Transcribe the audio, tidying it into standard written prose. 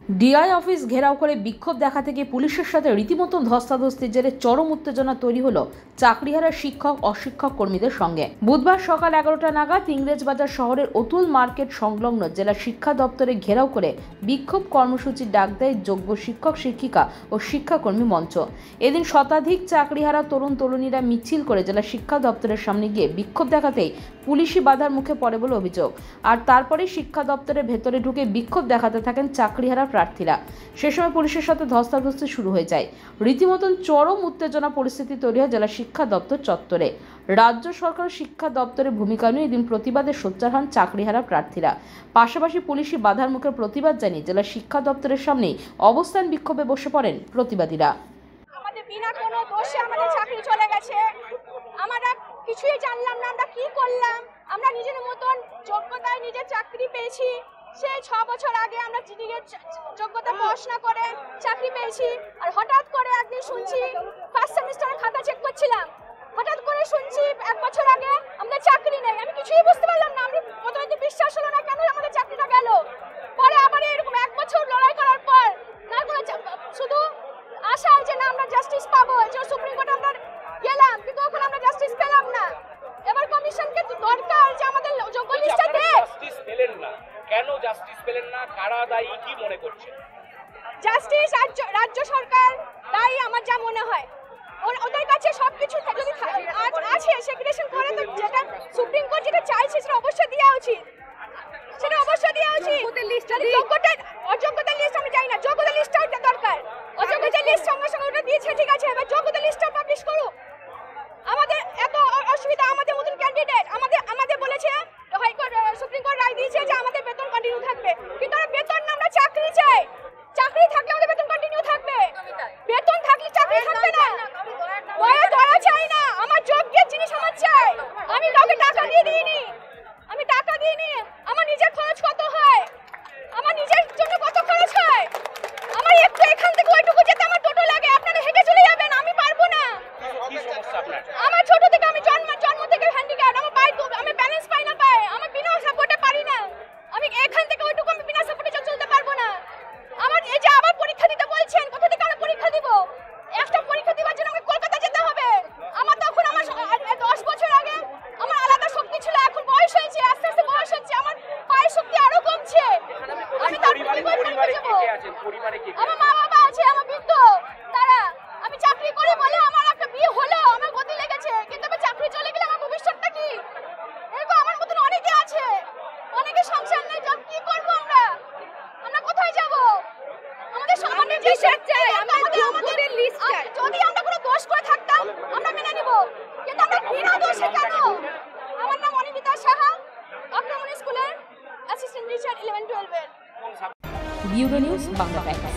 DI office ঘেরাও করে বিক্ষোভ দেখা থেকে পুলিশের সাথে রীতিমতো ধস্তাধস্তির জেরে চরম উত্তেজনা তৈরি হলো চাকরিহারা শিক্ষক অশিক্ষক কর্মীদের সঙ্গে। বুধবার সকাল 11টা নাগাদ ইংরেজবাজার শহরের অতুল মার্কেট সংলগ্ন জেলা শিক্ষা দপ্তরে ঘেরাও করে বিক্ষোভ কর্মসূচির ডাক দেয় যোগ্য শিক্ষক শিক্ষিকা ও শিক্ষাকর্মী মঞ্চ। এদিন শতাধিক চাকরিহারা তরুণ তরুণীরা মিছিল করে জেলা শিক্ষা দপ্তরের সামনে গিয়ে বিক্ষোভ দেখাতেই পুলিশি বাধার মুখে পড়ে বলে অভিযোগ। আর তারপরে শিক্ষা দপ্তরের ভেতরে ঢুকে বিক্ষোভ দেখাতে থাকেন চাকরিহারা প্রার্থীরা। সে সময় পুলিশের সাথে ধস্তাধস্তি শুরু হয়ে যায়। রীতিমতন চরম উত্তেজনা পরিস্থিতি তৈরি হয় জেলা শিক্ষা দপ্তর চত্বরে। রাজ্য সরকার শিক্ষা দপ্তরের ভূমিকা নিয়ে এদিন প্রতিবাদে সোচ্চার হন চাকরিহারা প্রার্থীরা। পাশাপাশি পুলিশি বাধার মুখে প্রতিবাদ জানিয়ে জেলা শিক্ষা দপ্তরের সামনেই অবস্থান বিক্ষোভে বসে পড়েন প্রতিবাদীরা। আমাদের বিনা কোনো দোষে আমাদের চাকরি চলে গেছে, আমরা কিছুই জানলাম না, আমরা কি করলাম, আমরা নিজের মতন যোগ্যতায় নিজের চাকরি পেয়েছি। সেই 6 বছর আগে আমরা নিজের যোগ্যতা পড়াশোনা করে চাকরি পেয়েছি। আর হঠাৎ করে একদিন শুনছি, ফার্স্ট সেমিস্টারে খাতা চেক করছিলাম, হঠাৎ করে শুনছি 1 বছর আগে আমাদের চাকরি নেই। আমি কিছুই বুঝতে পারলাম না, আমি প্রথমে তো বিশ্বাস হলো না কেন আমাদের চাকরিটা গেল। পরে আবার এরকম 1 বছর লড়াই করার পর না কোনো শুধু আশা যে না আমরা জাস্টিস পাবো, যে সুপ্রিম কোর্টে আমরা গেলাম কিন্তু ওখানে আমরা জাস্টিস পেলাম না। এবার কমিশনকে তো দরকার যে আমাদের যোগ্য লিস্টটা দেয়। জাস্টিস পেলেন না কেন? জাস্টিস পেলেন না, কারা দায়ী কি মনে করছেন? জাস্টিস রাজ্য সরকার দায়ী আমার যা মনে হয়। ওদের কাছে সবকিছু যদি আছে সেগ্রিগেশন করে তো যেটা সুপ্রিম কোর্ট যেটা চাইছে সেটা অবশ্যই দেওয়া উচিত, সেটা অবশ্যই দেওয়া উচিত। যোগ্যতা অযোগ্যতার লিস্ট আমি জানি না, যোগ্যতার লিস্টটা দরকার। অযোগ্যতার লিস্ট সঙ্গে সঙ্গে ওটা দিয়েছে, ঠিক আছে, এবার যোগ্যতার লিস্টটা পাবলিশ করুক। আমাদের এত অসুবিধা, আমাদের মতন ক্যান্ডিডেট আমাদের বলেছে হাইকোর্ট সুপ্রিম কোর্ট রায় দিয়েছে যে আমাদের বেতন কন্টিনিউ থাকবে, কিন্তু আমরা বেতন না, আমরা চাকরি চাই। চাকরি থাকলে আমাদের বেতন কন্টিনিউ থাকবে, বেতন থাকলে চাকরি থাকবে না। দয়া দয়া চাই না, আমার যোগ্যের জিনিস আমার চাই। আমি কাউকে টাকা দিয়ে দিইনি, আমি টাকা দিইনি। আমার নিজের খরচ কত হয়, আমার নিজের জন্য কত খরচ হয়, আমার একটু এখান থেকে ওইটুকু যেতে আমার টোটো লাগে, আপনারা হেঁটে চলে যাবেন, আমি পারবো না। আমার ছোট থেকে আমি জন্ম থেকে হ্যান্ডিক্যাপ, আমার পাই আমি ব্যালেন্স পাই না, পাই আমি বিনা সাপোর্টে পারি না। আমি এখান থেকে ওইটুকু আমি বিনা সাপোর্টে চলতে পারবো না। আমার এই যে আবার পরীক্ষা দিতে বলছেন, কোথা থেকে আমি পরীক্ষা দিব? একটা পরীক্ষা দেওয়ার জন্য আমাকে কলকাতা যেতে হবে। আমার তখন আমার 10 বছর আগে আমার আলাদা শক্তি ছিল, এখন বয়স হয়েছে, আস্তে আস্তে বয়স হচ্ছে, আমার পায়ের শক্তি আরো কমছে। আমি তার আমার মা বাবা আছে, আমার বৃদ্ধ, তারা আমি চাকরি করে বলে আমার একটা বিয়ে হলো, আমার গতি লেগেছে, কিন্তু আমি চাকরি চলে গেলে আমার ভবিষ্যৎটা কি? এরকম আমার মতন অনেকে আছে, অনেকে সংসার নেই, জব কি করবো আমরা? আমরা কোথায় যাব? আমাদের সামান্য লিস্ট চাই, আমাদের লিস্ট চাই। যদি আমরা কোনো দোষ করে থাকতাম আমরা মেনে নিব, কিন্তু আমরা বিনা দোষে কেন? আমার নাম অনিন্দিতা সাহা, আক্রমণ স্কুলের অ্যাসিস্ট্যান্ট টিচার 11-12 এর। Bureau news Bangla Times.